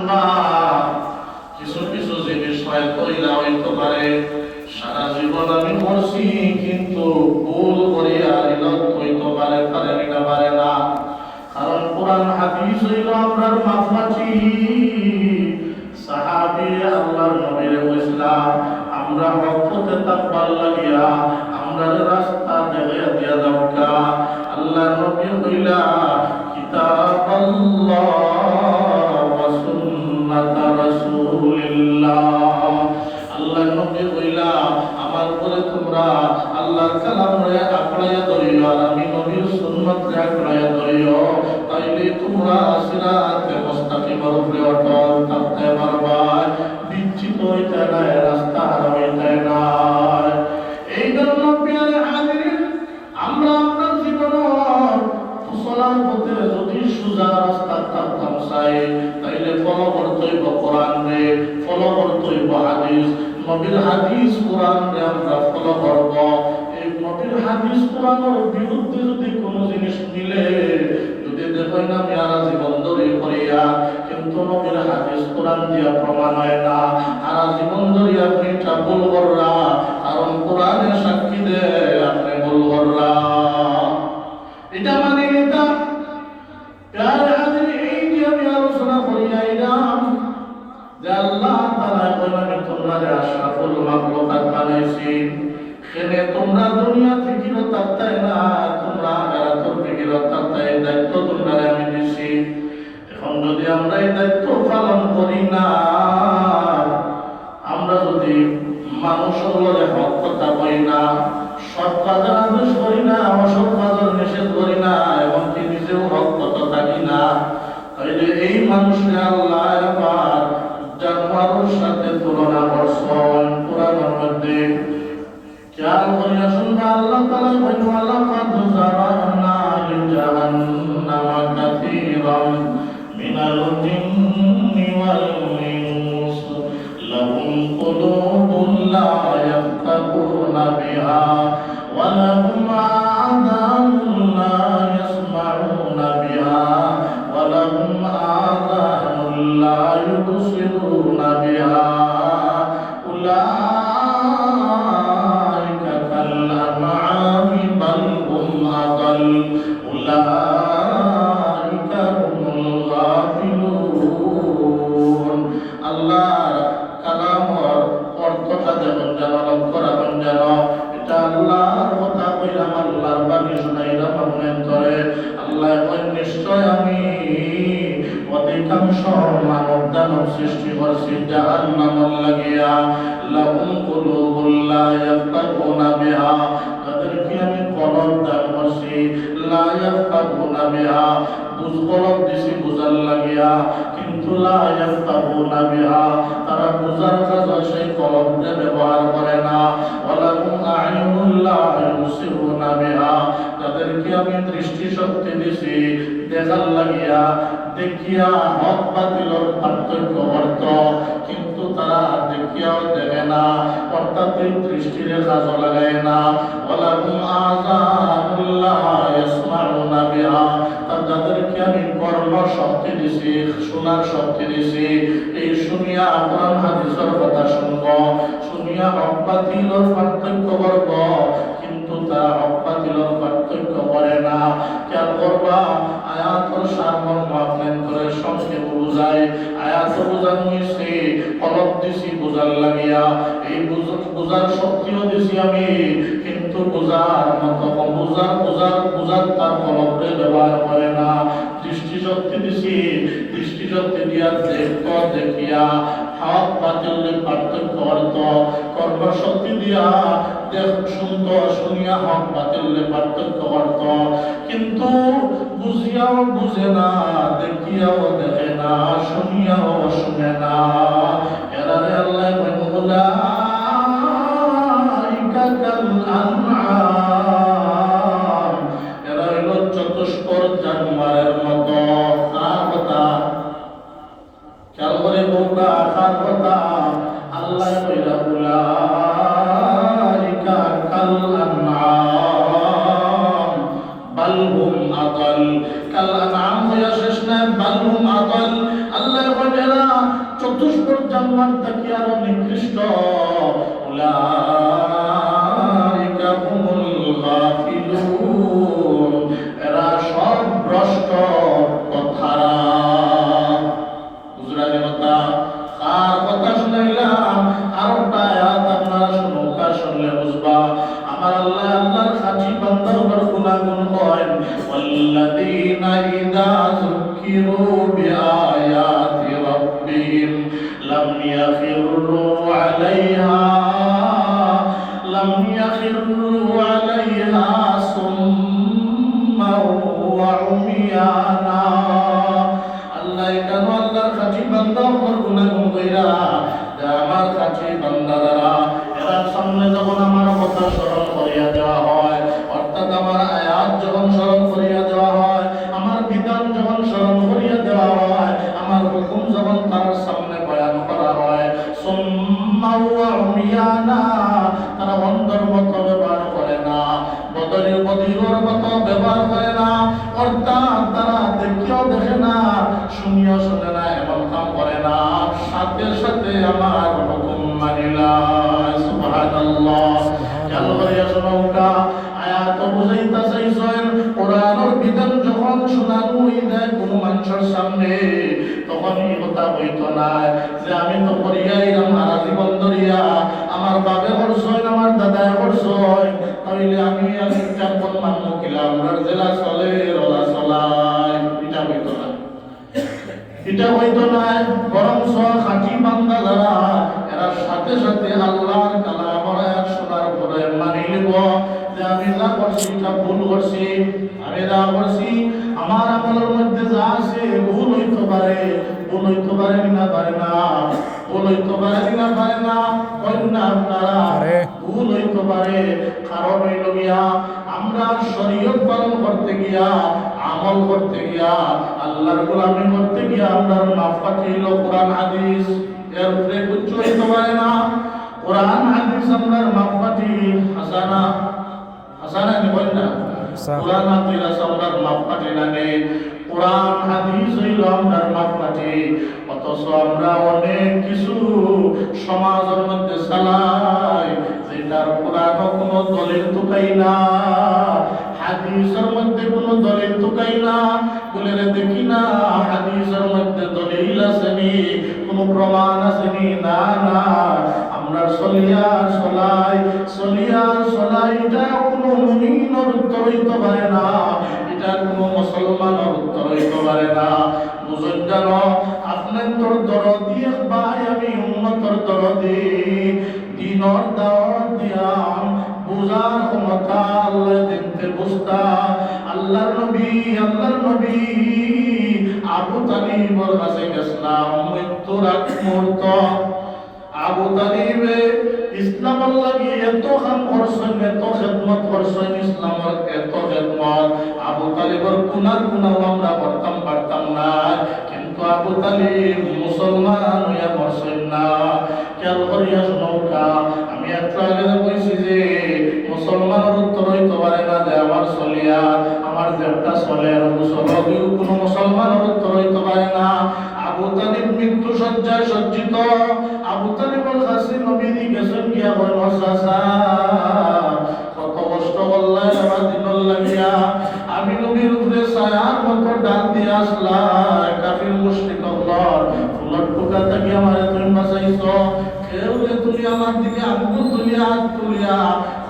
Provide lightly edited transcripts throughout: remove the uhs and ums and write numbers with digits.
শুনবা কিছু কিছু জিনিস হয়তো ইলা হইতে পারে সারা জীবন আমি করছি কিন্তু ভুল করিয়া ইলত হইতে পারে পারে না। কারণ কোরআন হাদিস হইল আমরার মাপকাঠি। সাহাবী আল্লাহর নবীর ইসলাম আমরা হকতে তাকবার লাগিয়া আমরার রাস্তা দেখাইয়া দিয়া দরকা। আল্লাহর নবী হইলা কিতাবাল্লাহ ওয়া সুন্নাত রাসূলিল্লাহ। আল্লাহর নবী হইলা আমার উপরে তোমরা আল্লাহর কালামরে আকড়াইয়া ধরিও আর আমি নবীর সুন্নতরে আকড়াইয়া ধরিও, তাইলে তোমরা সিরাতে মুস্তাকিমের উপরে অটল থাকতে পারবা, বিচ্ছিন্ন হইতে নাই, রাস্তা হারাইতে নাই। এই জন্য প্রিয় হাজিরিন, আমরা আপনার জীবনের চলার পথে যদি সোজা রাস্তা থাকতাম চাই, তাইলে ফলো করতেইব কোরআন রে, ফলো করতেইব হাদিস। নবীর হাদিস কোরআন রে আমরা ফলো করব। এই নবীর হাদিস কোরআনের বিরুদ্ধে যদি কোনো জিনিস মিলে, যদি দেখো না মেয়ারা জীবন ধরে করিয়া, কিন্তু নবীর হাদিস কোরআন দিয়া প্রমাণ হয় না, আর জীবন ধরে আপনি এটা ভুল কররা, কারণ কোরআনের সাক্ষী দেয় আপনি ভুল কররা। এটা মানে এটা প্যারে হাজির। এই যে আমি আলোচনা করিয়া এলাম যে আল্লাহ তাআলা বলেন তোমরা যে আশরাফুল মাখলুকাত বানাইছি, সেনে তোমরা দুনিয়া থেকে তাকতাই না, তোমরা আখিরাতের থেকে তাকতাই, দায়িত্ব তোমরা আমি দিছি। এখন যদি আমরা এই দায়িত্ব পালন করি না, আমরা যদি মানুষের লগে হক কথা কই না, সৎ কাজের আদেশ করি না, অসৎ কাজের নিষেধ করি না, এবং কি নিজেও হক কথা থাকি না, তাইলে এই মানুষকে আল্লাহ আবার জানোয়ারের সাথে তুলনা করছেন কোরআনের মধ্যে। খেয়াল করিয়া শুনবা আল্লাহ তাআলা বলেন ওয়ালাকাদ যারানা লিজাহান্নামা কাসীরাম মিনাল জিন্নি ওয়াল ইনস লাহুম কুলুবুন লা ইয়াফকাহুনা বিহা ওয়া লাহুম আযানুন লা ইয়াসমাউনা বিহা ওয়া লাহুম আযানুন লা ইউবসিরুনা বিহা উলাইকা কাল আনআমি বাল হুম আদাল উলাইকা হুমুল গাফিলুন। আল্লাহর কালামর অর্থটা যেমন জানো, লক্ষ্য রাখুন যেন এটা আল্লাহর কথা কইলাম, আল্লাহর বাণী শুনাইলাম আপনার ধরে। আল্লাহ নিশ্চয় আমি অধিকাংশ মানব দানব সৃষ্টি করছি জাহান্নামের লাগিয়া। লাহুম কুলুবুন লা ইয়াফকাহুনা বিহা, তাদেরকে আমি কলব দান করছি, লা ইয়াফকাহুনা বিহা, কলব দিছি বুঝার লাগিয়া, কিন্তু লা ইয়াফকাহুনা বিহা, তারা বুঝার কাজে সেই কলবকে ব্যবহার করে না। ওয়া লাহুম আ'ইনুন লা ইউবসিরুনা বিহা, তাদেরকে আমি দৃষ্টি শক্তি দিছি দেখার লাগিয়া, দেখিয়া হক বাতিলের পার্থক্য করত, কিন্তু তারা দেখিয়াও দেখে না, অর্থাৎ এই দৃষ্টির কাজও লাগায় না। ওয়া লাহুম আযানুন লা ইয়াসমাউনা বিহা, তাদেরকে আমি কর্ণ শক্তি দিছি, শোনার শক্তি দিছি, এই শুনিয়া কোরআন হাদিসের কথা শুনব, শুনিয়া হক বাতিলের পার্থক্য করব, কিন্তু তারা হক বাতিলের পার্থক্য করে না। খেয়াল করবা আয়াতের সারমর্ম আপনার করে সংক্ষেপ বুঝায়। আয়াত বুঝানো হয়েছে কলব দিছি বুঝার লাগিয়া, এই বুঝার শক্তিও দিছি আমি, কিন্তু বুঝার মতো বুঝার তার কলবকে ব্যবহার করে না। দৃষ্টি শক্তি দিছি, দৃষ্টি শক্তি দিয়া দেখতো, দেখিয়া হক বাতিলের পার্থক্য করত, কর্ম শক্তি দিয়া শুনতো, শুনিয়া হক বাতিলের পার্থক্য করত, কিন্তু বুঝিয়াও বুঝে না, দেখিয়াও দেখে না, শুনিয়াও শুনে না। এরারে আল্লাহ উলাইকা কাল আনআম, এরা হইল চতুষ্পদ জানোয়ারের মতো। কার কথা? খেয়াল করে বলবা কার কথা? আল্লাহ কইলা উলাইকা কাল আনআম বাল হুম আদাল। কাল আনআম হইয়া শেষ না, বাল হুম আদাল। আল্লাহ বলেন এরা চতুষ্পদ জান্নাত থেকে আরো নিকৃষ্ট। উলাইকা হুমুল গাফিলুন, এরা সব ভ্রষ্ট কথারা। হুজুরানি কথা কার কথা শুনাইলাম? আরেকটা আয়াত আপনারা শুনুকা, শুনলে বুঝবা আমার আল্লাহ আল্লাহর খাঁটি বান্দার গুনাহগুন করেন। ওয়াল্লাযীনা ইযা যুকিরু বিআয়াতি রাব্বিহিম লাম ইয়াখিরু আলাইহা সুম্মান ওয়া উমিয়ানা। আল্লাহ কেন আল্লাহর খাঁটি বান্দার গুনাহগুন কইরা আমার খাঁটি বান্দারা এরা সামনে যখন আমার কথা স্মরণ করিয়া দেওয়া হয়, অর্থাৎ আমার আয়াত যখন স্মরণ করিয়া দেওয়া হয়, আমার বিধান যখন স্মরণ করিয়া দেওয়া হয়, আমার হুকুম যখন তার সামনে বয়ান করা হয়, সুম্মা ওয়া উমিয়ানা, তারা অন্ধের মতো ব্যবহার করে না, বদরের বদির মতো ব্যবহার করে না, অর্থাৎ তারা দেখিও দেখে না, শুনিও শুনে না, এমন কাম করে না, সাথে সাথে আমার হুকুম মানিলা। সুবহানাল্লাহ। খেয়াল করিয়া শোনাউকা, আয়াত বুঝাইতা চাইছেন কোরআনের বিধান যখন শোনানো হইলে কোনো মানুষের সামনে, তখন এই কথা হইতো না যে আমি তো করিয়াইলাম সারা জীবন ধরিয়া, আমার বাপে করছই, আমার দাদায় করছই, তাইলে আমি কেমন মান্য কিলাম, আমার জেলা চলে রলা চলাই, এটা হইতো না। এটা হইতো না, বরং খাঁটি বান্দা যারা এরা সাথে সাথে আল্লাহর কালামের আয়াত শোনার পরে মানি নিব যে আমি যা করছি এটা ভুল করছি, আমি যা করছি আমার আমলের মধ্যে যা আছে ভুল হইতে পারে, ভুল হইতে পারে না, পারে না, ভুল হইতে পারে না, পারে না, কন্যা আপনারা ভুল হইতে পারে। কারণ হইল গিয়া আমরা শরীয়ত পালন করতে গিয়া, আমল করতে গিয়া, আল্লাহর গোলামি করতে গিয়া আমরা মাফকাঠি হইল কোরআন হাদিস, এর উপরে কিচ্ছু হইতে পারে না। কোরআন হাদিস আমরা মাফকাঠি হাসানা, হাসানা কি বলেন না, কোরআন হাদিস আমরা মাফকাঠি লাগে, কোরআন হাদিস হইল আমরা মাফকাঠি। অথচ আমরা অনেক কিছু সমাজের মধ্যে চালাই যেটার কোরআন কোনো দলিল তুকাই না, হাদিসের মধ্যে কোনো দলিল তুকাই না, বলে দেখি না হাদিসের মধ্যে দলিল আসেনি, কোনো প্রমাণ আসেনি, না না, আমরা সলিয়ার সলাই, এটা কোনো মুমিনের উত্তর হইতে পারে না, এটা কোনো মুসলমানের উত্তর হইতে পারে না। বুঝুন জানো আপনার তোর দরদি ভাই, আমি উম্মতের দরদি, দিনর দাওয়াত দিয়াম, বুঝার ক্ষমতা আল্লাহ দিনতে বুঝতা। আল্লাহর নবী আবু তালিবর কাছে গেছিলাম মৃত্যুর আগ মুহূর্ত। আবু তালিবে ইসলামের লাগি এত কাম করছেন, এত খেদমত করছেন, ইসলামের এত খেদমত, আবু তালিবর গুনার গুণাও আমরা করতাম পারতাম না, কিন্তু আবু তালিব মুসলমান হইয়া মরছেন না। খেয়াল করিয়া শোনৌকা, আমি একটু আগে কইছি যে মুসলমানের উত্তর হইতে পারে না যে আমার চলিয়া, আমার যে একটা চলে মুসলমানও কোনো মুসলমানের উত্তর হইতে পারে না। আবু তালিব মৃত্যু শয্যায় সজ্জিত, আবু তালিবের কাছে নবী গেছেন গিয়া বলল চাচা কত কষ্ট করলাই আমার দিনের লাগিয়া, আমি নবীর উপরে ছায়ার মতো ডাল দিয়ে আসলাম, কাফির মুশরিক ফুলের টুকা থেকে আমার তুমি বাঁচাইছ, কেউ তুমি আমার দিকে আঙ্গুল তুলিয়া হাত তুলিয়া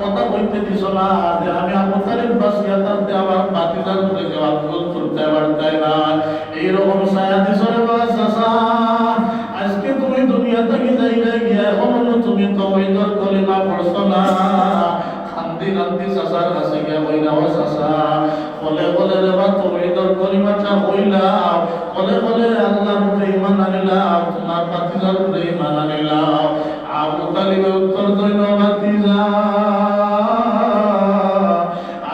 কথা বলতে দিছ না যে আমি আবু তালিব বাঁচিয়া তাতে আমার বাতিদার করে কেউ আঙ্গুল তুলতে পারতাই না, এইরকম ছায়া দিছ রে বাবা চাচা। আজকে তুমি দুনিয়া থেকে জায়গায় গিয়া এখনো তুমি তো ওইদর কলিমা পড়ছ না, শান্তি শান্তি চাচার কাছে গিয়া কইলা ও চাচা, বলে রে বা তুমি তোর কলিমাটা কইলাম, বলে আল্লাহর উপরে ঈমান আনিলাম, তোমার বাতিজার উপরে ঈমান আনিলাম। আবু তালিবের উত্তর দইল বাতিজা,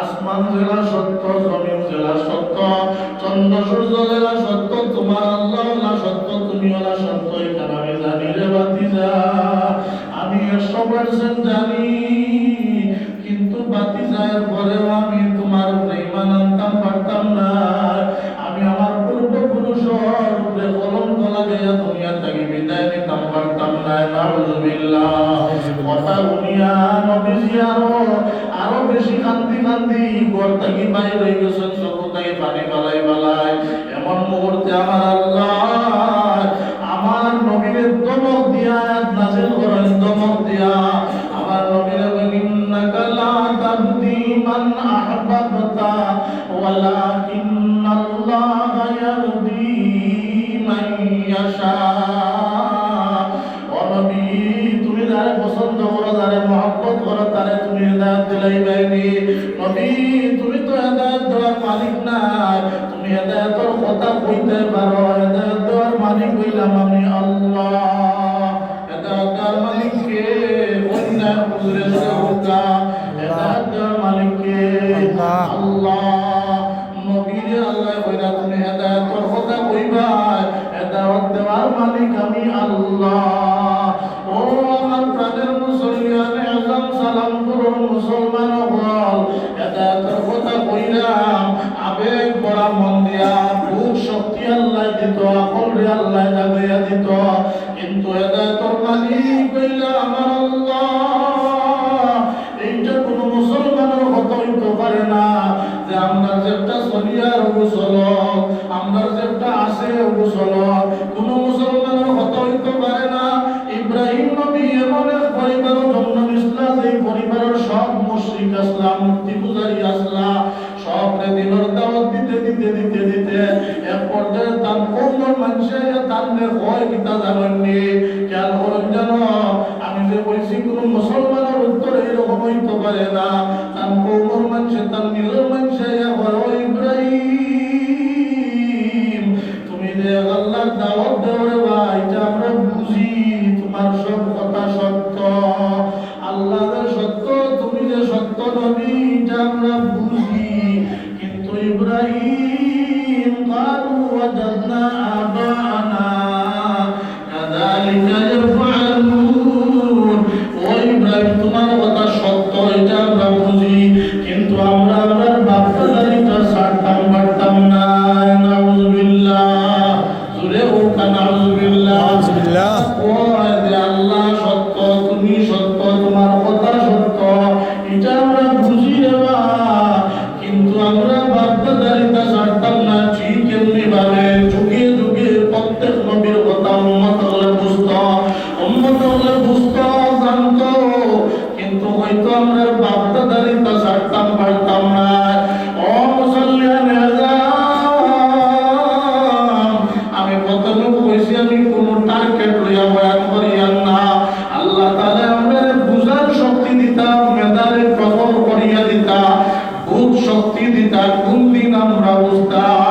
আসমান জেলা সত্য, জমিন জেলা সত্য, চন্দ্র সূর্য জেলা সত্য, তোমার আল্লাহ না সত্য, তুমি ওলা সত্য, এখানে আমি জানি রে বাতিজা, আমি 100% জানি, কিন্তু বাতিজার পরেও আমি তোমার উপরে ঈমান আনতাম পারতাম না, আমি আমার পূর্বপুরুষের উপরে কলঙ্ক লাগাইয়া দুনিয়া দুনিয়া থেকে বিদায় নিতাম পারতাম না। নাউযুবিল্লাহ। কথা শুনিয়া নবীজি আরো বেশি কান্দি কান্দি ঘর থেকে বাইরে হয়ে গেছেন, চোখ থেকে পানি বালাই বালাই। এমন মুহূর্তে আমার আল্লাহ আমার নবীর দমক দিয়া নাজিল করেন, দমক দিয়া আমার নবীর ইন্নাকা লা তাহদি মান আহবাবতা ওয়ালাকিন্নাল্লাহা ইয়াহদি মান ইয়াশা। ও নবী, তুমি যারে পছন্দ করো, যারে মহব্বত করো, তারে তুমি হেদায়েত দিলাইবাইনি। নবী, তুমি তো হেদায়েত দেওয়ার মালিক না, তুমি হেদায়েতের কথা কইতে পারো। হেদায়েত দেওয়ার মালিক হইলাম আমি আল্লাহ। হেদায়েত দেওয়ার মালিক কে? অন্য হুজুরে হুজা। হেদায়েত দেওয়ার মালিক কে? আল্লাহ। নবীরে আল্লাহ কইরা তুমি হেদায়েতের কথা কইবা, হেদায়েত দেওয়ার মালিক আমি আল্লাহ। ও আমার প্রাণের মুসলমান আযম, সালাম করুন মুসলমান হল। হেদায়েতের কথা কইলাম, আবেগ বড়া মন দিয়া, বুক শক্তি আল্লাহ দিত, আকল রে আল্লাহ জাগাইয়া দিত, কিন্তু হেদায়েতের মালিক হইলা আমার আল্লাহ। এইটা কোন মুসলমানের কথা হইতে পারে না যে আমরা যেটা সলিয়ার গোসল, আমরা যেটা আছে গোসল, কোন মুসলমানের কথা হইতে পারে না। ইব্রাহিম নবী এমন এক পরিবারের জন্ম নিছিলেন, যে পরিবারের সব মুশরিক আসলা, মূর্তি পূজারী আসলা, সব দিনের দাওয়াত দিতে দিতে দিতে দিতে এক পর্যায়ে তার কৌমের মানুষে তাদের ভয় কিতা জানেননি। খেয়াল করেন, জানো আমি যে বলছি কোন মুসলমানের উত্তর এইরকম হইতে পারে না। তার কৌমের মানুষে, তার নিজের মানুষে ইব্রাহিম, তুমি যে আল্লাহর দাওয়াত দাও রে ভাই, এটা আমরা বুঝি, তোমার সব কথা সত্য, আল্লাহ যে সত্য, তুমি যে সত্য নবী, এটা আমরা বুঝি। কিন্তু ইব্রাহিম قالوا وجدنا آباءنا كذلك يفعلون। ও ইব্রাহিম, তোমার কথা সত্য, এটা আমরা বুঝি, কিন্তু আমরা আমার বাপদাদারিটা ছাড়তাম পারতাম না। নাউযুবিল্লাহ। জোরে হোক নাউযুবিল্লাহ। ও আল্লাহ সত্য, তুমি সত্য, তোমার কথা সত্য, এটা আমরা বুঝি রে বা, কিন্তু আমরা বাপদাদারিটা ছাড়তাম না। ঠিক এমনি ভাবে যুগে যুগে প্রত্যেক নবীর কথা উম্মত হলে বুঝত, উম্মত হলে বুঝত, জানত, কিন্তু হয়তো আমরা বাপদাদারিটা ছাড়তাম পারতাম না। ও মুসলমান আযম, আমি প্রথমে কইছি আমি কোন টার্গেট লইয়া বয়ান করিয়ান না। আল্লাহ তাআলা আমাদের বুঝার শক্তি দিতা, মেধারে প্রবল করিয়া দিতা, বুঝ শক্তি দিতা। কোন দিন আমরা বুঝতাম,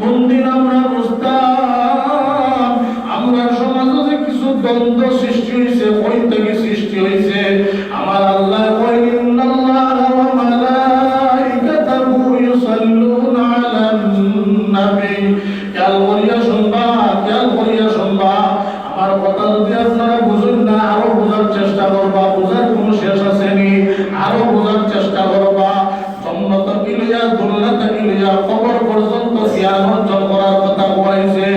কোন দিন আমরা বুঝতাম আমরা সমাজে যে কিছু দ্বন্দ্ব সৃষ্টি হয়েছে, ওই থেকে সৃষ্টি হয়েছে। আমার আল্লাহ কইলেন, ইন্নাল্লাহা ওয়া মালাইকাতাহু ইউসাল্লুনা আলান নবী। খেয়াল করিয়া শুনবা, খেয়াল করিয়া শুনবা। আমার কথা যদি আপনারা বুঝুন না, আরো বোঝার চেষ্টা করবা, বোঝার কোন শেষ আছে নি, আরো বোঝার চেষ্টা করবা। সম্মত কিলিয়া, দুর্লতা কিলিয়া, কবর পর্যন্ত জ্ঞান অর্জন করার কথা বলেছে,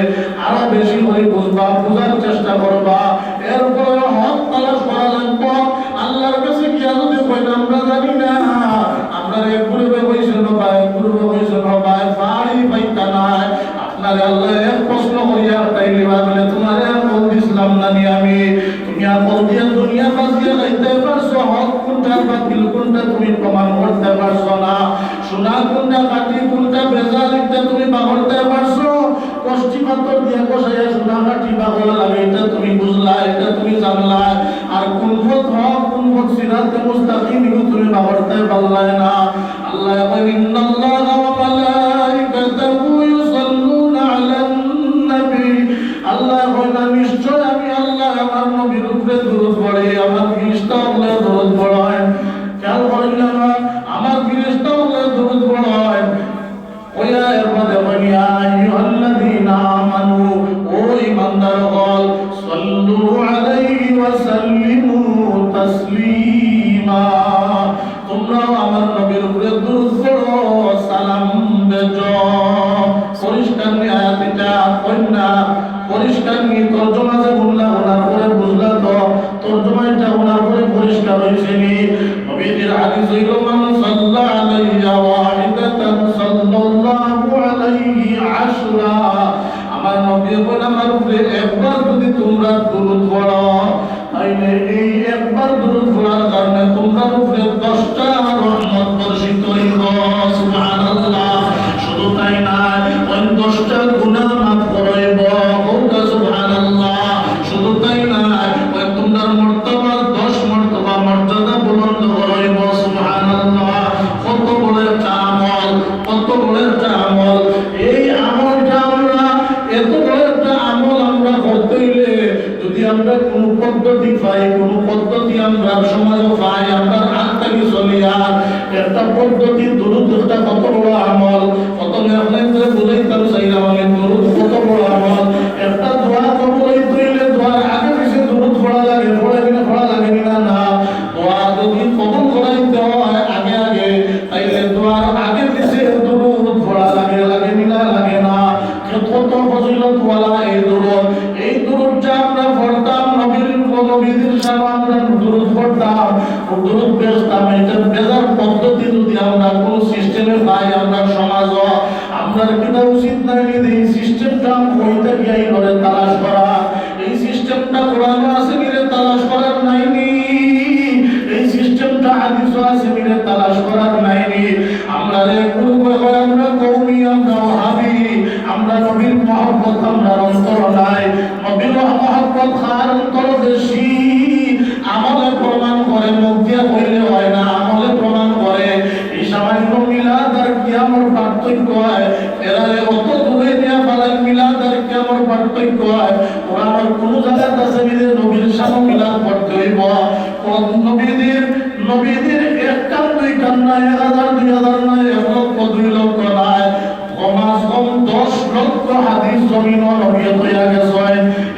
আরো বেশি করে বুঝবা, বোঝার চেষ্টা করবা। এরপরে হক তালাশ করা লাগবে। আল্লাহর কাছে গিয়া যদি কইনা আমরা জানি না, আপনার এক পূর্বে হয়েছেন ভাই, পূর্বে হয়েছেন ভাই, বাড়ি পাইতা নাই, আপনার আল্লাহ এক প্রশ্ন করিয়া তাইলে ভাবলে তোমার আকল দিছিলাম না নি আমি, তুমি আকল দিয়া দুনিয়া বাঁচিয়ে লাইতে পারছো, হক কোনটা বাতিল কোনটা তুমি প্রমাণ করতে পারছো না, সোনা কোনটা কাটি কোনটা বেজাল এটা তুমি বাগড়তে পারছো, কষ্টি পাথর দিয়া কষাইয়া সোনা কাটি বাগড়া লাগে এটা তুমি বুঝলা, এটা তুমি জানলা, আর কোন পথ হক কোন পথ সিরাতে মুস্তাকিম এগুলো তুমি বাগড়তে পারলাই না। আল্লাহ বলেন, ইন্নাল্লাহা ওয়া মালাইকাতাহু ইউসাল্লুনা আলান নবী। আল্লাহ বলেন, নিশ্চয় আমি আল্লাহ আমার নবীর উপরে দরুদ পড়ে, আমার ফেরেশতা আল্লাহ দরুদ পড়ায়। খেয়াল করেন না, আমার ফেরেশতা আল্লাহ দরুদ পড়ায়। ওয়া এরপরে বলি, ইয়া আইয়ুহাল্লাযীনা আমানু, ও ঈমানদারগণ, সাল্লু আলাইহি ওয়া সাল্লিমু তাসলিমা। তোমরাও আমার নবীর উপরে দরুদ পড়ো, সালাম দেও। পরিষ্কার নিয়ে আয়াতটা কন্যা পরিষ্কার নিয়ে তর্জমা একবার যদি তোমরা দুরূদ পড়ো তাইলে এই একবার দুরূদ পড়ার কারণে তোমরা উপরে 10টা রহমত বর্ষিত হইব। সুবহানাল্লাহ। শুধু তাই না, ওই 10টা গুনাহ মাফ করইব। সুবহানাল্লাহ। শুধু তাই না, ওই তোমরা মর্তবা 10 মর্তবা মর্যাদা বুলন্দ করইব। সুবহানাল্লাহ। কত বড় একটা আমল, কত বড় একটা আমল। এই আমলটা আমরা, এত বড় একটা আমল আমরা করতে হইলে যদি আমরা কোন পদ্ধতি পাই, কোন পদ্ধতি আমরা সমাজে পাই, আমরা হাত থেকে চলিয়া একটা পদ্ধতি দুরূদটা কত বড় আমল। প্রথমে আপনাদের বুঝাইতাম চাইলাম আমি দুরূদ কত বড় আমল। একটা দোয়া কবুল হইতে হইলে দোয়ার আগে পিছে দুরূদ পড়া লাগে, পড়া লাগে কিনা না। দোয়া যদি কবুল করাইতে হয় আগে আগে, তাইলে দোয়ার আগে পিছে দুরূদ পড়া লাগে কিনা লাগে না। কত ফজিলত ওয়ালা এই দুরূদ। এই দুরূদটা আমরা পড়তাম, নবীদের সামনে আমরা দুরূদ পড়তাম, দুরূদ বেচতাম। এটা বেজার পদ্ধতি যদি আমরা কোন সিস্টেমে পাই আমরা সমাজ, আমরা কিনা উচিত নাই এই সিস্টেমটা হইতে গিয়ে করে তালাশ করা। এই সিস্টেমটা কোরআন আছে কিরে তালাশ করার নাইনি, এই সিস্টেমটা হাদিস আছে কিরে তালাশ করার নাইনি। আমরা আমরা কওমি, আমরা ওহাবি, আমরা নবীর মহব্বত আমরা অন্তর নাই, নবীর মহব্বত খার অন্তর বেশি। আমলে প্রমাণ করে, মুখ দিয়ে কইলে হয় না, আমলে প্রমাণ করে। এই সামান্য মিলাদ আর কিয়ামর পার্থক্য হয়, এরা অত দূরে নিয়ে ফেলেন। মিলাদ আর কিয়ামর পার্থক্য হয়, ওরা আমার কোন জায়গায় আছে নবীর সামনে মিলাদ পড়তে হইব। নবীদের এক কান দুই কান নাই, 1000 2000 নাই, 1 লক্ষ 2 লক্ষ নাই, কমাস কম 10 লক্ষ হাদিস জমিন নবীয়ত হইয়া গেছে।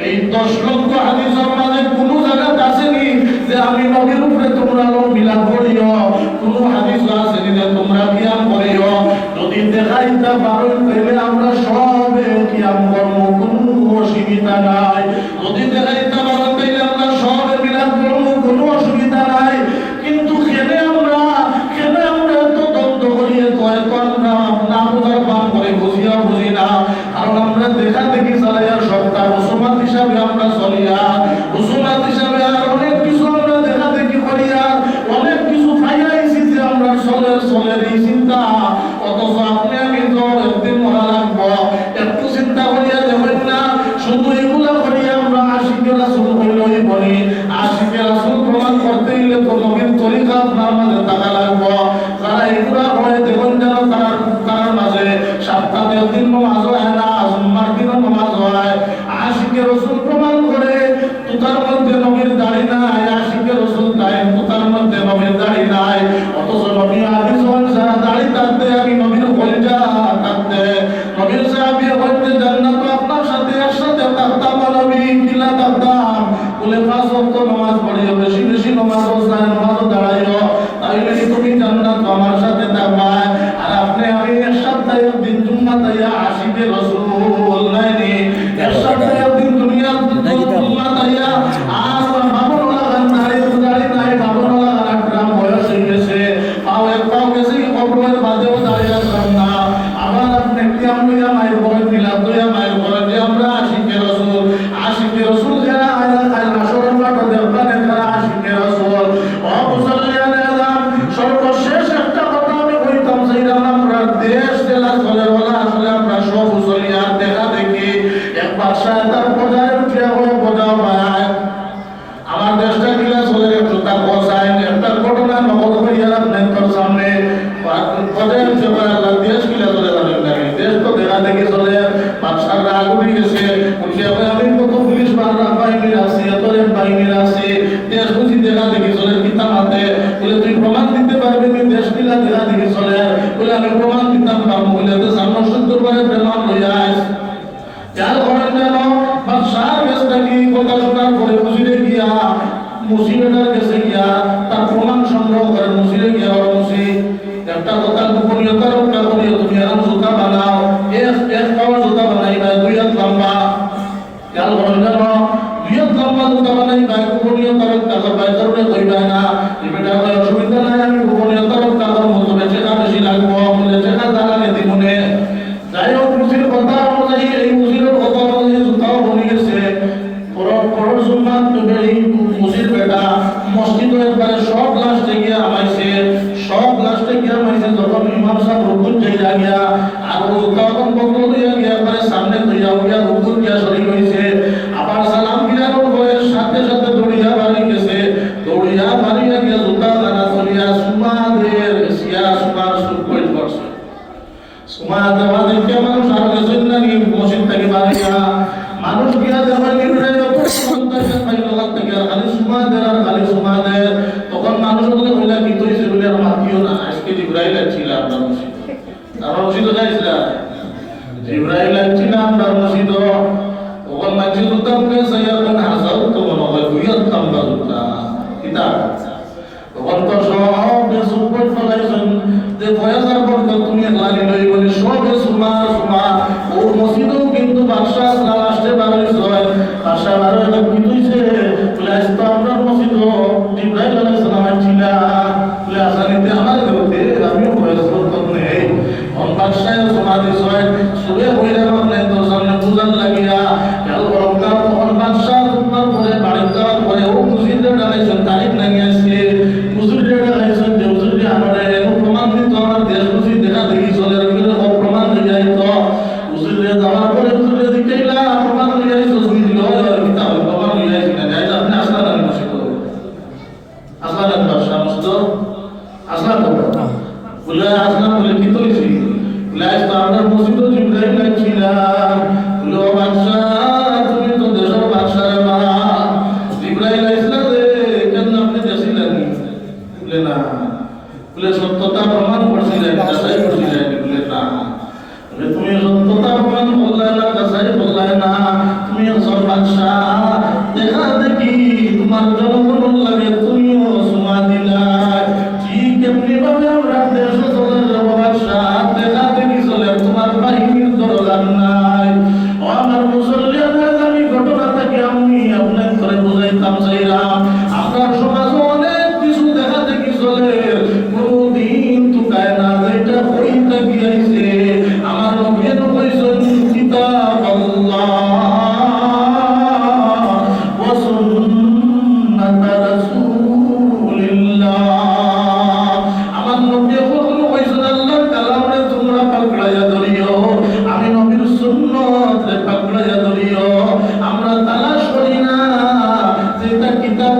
এই 10 লক্ষ হাদিসের মাঝে কোন জায়গায় আসেনি যে আমি নবীর উপরে তোমরা মিলাদ করিও, কোন হাদিস আসেনি যে তোমরা কিয়াম করিও। যদি দেখাইতে পারো তাহলে আমরা সবে কিয়াম করব, কোনো অসুবিধা নাই। যদি দেখাইতে পারো তাহলে আমরা সবে মিলাদ করব, কোনো অসুবিধা নাই। কিন্তু কেন আমরা তো দ্বন্দ্ব করিয়ে কয় তো আমরা না বোঝার পাপ করে বুঝিয়া বুঝি না। কারণ আমরা দেখা দেখি চালাইয়া সবটা রসুমাত হিসাবে আমরা চলিয়া, রসুমাত হিসাবে আর অনেক কিছু আমরা দেখা দেখি করিয়া অনেক কিছু ফাইয়াইছি যে আমরা চলের এই চিন্তা। অথচ আপনি আমি তো একদিন মরা লাগবো, একটু চিন্তা করিয়া দেখেন না। শুধু এগুলা করিয়া আমরা আশিকে রাসূল হইলই বলি। আশিকে রাসূল প্রমাণ করতে গেলে তো নবীর তরিকা আপনার মাঝে থাকা লাগবো। যারা এগুলা হয় দেখুন যেন তার মাঝে সপ্তাহে দিন নামাজ হয় না, জুম্মার দিনও নামাজ হয়। আশিকে রাসূল প্রমাণ করে তার মধ্যে নবীর দাড়ি নাই, আশিকে রাসূল তাই তার মধ্যে নবীর দাড়ি নাই। অথচ নবী হাদিস যারা দাড়ি থাকতে আমি নবীর কলিজা থাকতে, নবীর সাহাবী হইতে জান্নাত আপনার সাথে একসাথে থাকতাম, নবী কিলা থাকতাম বলে 5 ওয়াক্ত নামাজ পড়িও, বেশি বেশি নামাজ পড়ায়, নামাজও দাঁড়াইও, তাইলে তুমি জান্নাত আমার সাথে থাকবা। আর আপনি আমি এক সপ্তাহে দিন জুম্মা তাইয়া আশিকে রাসূল নাইনি, এক সপ্তাহে দিন দুনিয়ার জুম্মা তাইয়া আর বাবুর লাগান দাঁড়ি নাই, বাবুর লাগান গ্রাম বয়স হয়ে গেছে, পাও এক পাও গেছে কবরের বাদেও দাঁড়িয়ে আসলাম না। আবার আপনি কি আমরা মায়ের বলে দিলাম, দুইয়া মায়ের বলে যে আমরা আশিকে রাসূল যারা আয়না খায় আসরের মাঠে দেখবেন যারা আশিকে রাসূল। ও মুসলমান আযম, সর্বশেষ একটা কথা আমি কইতাম চাইলাম, আমরা দেশ জেলা চলে বলা আসলে আমরা সব মুসলিয়ার দেখা দেখি এক বাদশাহ তার প্রজার উঠে বোঝা পায়। আমার দেশটা কিলা চলে একটু তার বসায় একটা ঘটনা নকল করিয়া আপনার সামনে প্রজার উঠে আল্লাহ দেশ কিলা চলে জানেন নাকি? দেশ তো দেখা দেখি চলে, বাদশাহ রাগ উঠে গেছে, উঠিয়া আমি কত পুলিশ বাহিনীর আছে, এত বাহিনীর আছে, দেশ বুঝি দেখা দেখি চলে কিতা মাতে বলে তুই প্রমাণ দিতে পারবি তুই দেশ কিলা দেখা দেখি চলে বলে আমি প্রমাণ দিতাম পারবো বলে তো সামনে সত্যবারে প্রমাণ লইয়া আস। যার ঘরের যেন বাদশাহ গেছে নাকি কথা শোনার পরে মুসিরে গিয়া মুসিরেটার কাছে গিয়া তার প্রমাণ সংগ্রহ করে মুসিরে গিয়া ওর মুসি একটা কথা গোপনীয়তা রক্ষা করিয়া তুমি এরকম জুতা বানাও, এক পাওয়ার জুতা বানাইবা 2 হাত লম্বা, যার ঘরের যেন 2 হাত লম্বা জুতা বানাইবা, গোপনীয়তা রক্ষা করবা, কারণে কইবা না এটা অসুবিধা নাই আমি গোপনীয়তা রক্ষা করবো, তবে টাকা বেশি লাগবো বলে টাকা দাঁড়ালে দিবনে। যাই হোক মুসির কথা অনুযায়ী এই মুসিরের কথা অনুযায়ী জুতাও বনে গেছে। মুসলমান তো বেড়ি মুসির বেটা মসজিদ একবারে সব লাস্টে গিয়ে আমাইছে সব লাস্টে গিয়ে আমাইছে যখন ইমাম সাহেব রুকুন যাইয়া গিয়া আর ও তখন বকল দিয়া গিয়া একবারে সামনে হইয়া গিয়া রুকুন গিয়া শরীর হইছে আবার সালাম ফিরানোর বয়ের সাথে সাথে দৌড়িয়া বাড়ি গেছে দৌড়িয়া বাড়িয়া গিয়া জুতা দানা চলিয়া সুমাদের সিয়া সুমার সুর কইট করছে সুমা দেওয়া দেখে মানুষ আর গেছেন নাকি মসজিদ থেকে বাড়িয়া মানুষ গিয়া দেওয়া গিয়ে খালি সুমা দেয় আর খালি সুমা দেয় তখন মানুষ বলে হইলা কি তৈছে বলে আর মাতিও না আজকে জিব্রাইল ছিল আপনার মসজিদ আমার মসজিদ যাইছিল জিব্রাইল ছিল আপনার মসজিদ তখন মাঝে জুতাম কে সাইয়াতুন হাসাল তো মনে হয় দুইয়াত তাম্বা জুতা কিতাব তখন তো সব সুপার ফলাইছেন যে ফয়াজার বলতো তুমি লালি লই বলে সব সুমা সুমা ও মসজিদও কিন্তু বাদশা লাস্টে বাড়াইছ বাদশা বাড়াই কি তুইছে বলে আজ তো আমরা মসজিদ জিব্রাইল আলাইহিস সালাম ছিল বলে আসানিতে আমার দেবতে আমিও ফয়াজ করতাম নেই অন বাদশা সুমা দিছ সুরে হইরা মানে তো সামনে বুঝান লাগিয়া কাল বরকা তখন বাদশা তোমার পরে বাড়িতে পরে ও মসজিদে ডালাইছেন তারিখ লাগিয়ে আসছে মসজিদে ডালাইছেন যে মসজিদে আমারে প্রমাণ দিত আমার দেশ মসজিদ দেখা দেখি চলে রাখলে প্রমাণ হয়ে যায় তো মসজিদে যাওয়ার পরে মসজিদে দিকেইলা প্রমাণ হয়ে যায় মসজিদ দিল কিতাব প্রমাণ হয়ে যায় না যাই আপনি আসলা না মসজিদ আসলা না বাদশা মসজিদ আসলা তো বলে আসলা বলে কি তৈছি বলে আজ তো আপনার মসজিদে জিব্রাইল ছিল বলে বাদশা তুমি তো দেশের বাদশা রে মা জিব্রাইল আইসলা রে কেন আপনি দেশিলেন বলে না বলে সত্যতা প্রমাণ করছিলেন যাচাই করছিলেন বলে না বলে তুমি সত্যতা প্রমাণ করলে না যাচাই করলে না তুমি সব বাদশা দেখা দেখি তোমার জনগণ লাগে তুমিও সুমা দিলা ঠিক এমনি ভাবে আমরা দেশ চলে যাবো বাদশা দেখা দেখি চলে তোমার বাহিনীর দরকার নাই ও আমার মুসলমানের আমি ঘটনা থেকে আমি আপনার করে বুঝাইতাম চাইলাম আপনার সমাজ অনেক কিছু দেখা দেখি চলে কোনদিন তো কায় না যেটা হইতে গিয়েছে আমার নবীর কইছেন কিতাব আল্লাহ ওয়া সুন্নাত রাসূলিল্লাহ আমার নবী কখনো কইছেন আল্লাহর কালামে তোমরা পাকড়াইয়া ধরিও আমি নবীর সুন্নাতে পাকড়াইয়া ধরিও আমরা তালাশ করি না যেটা কিতাব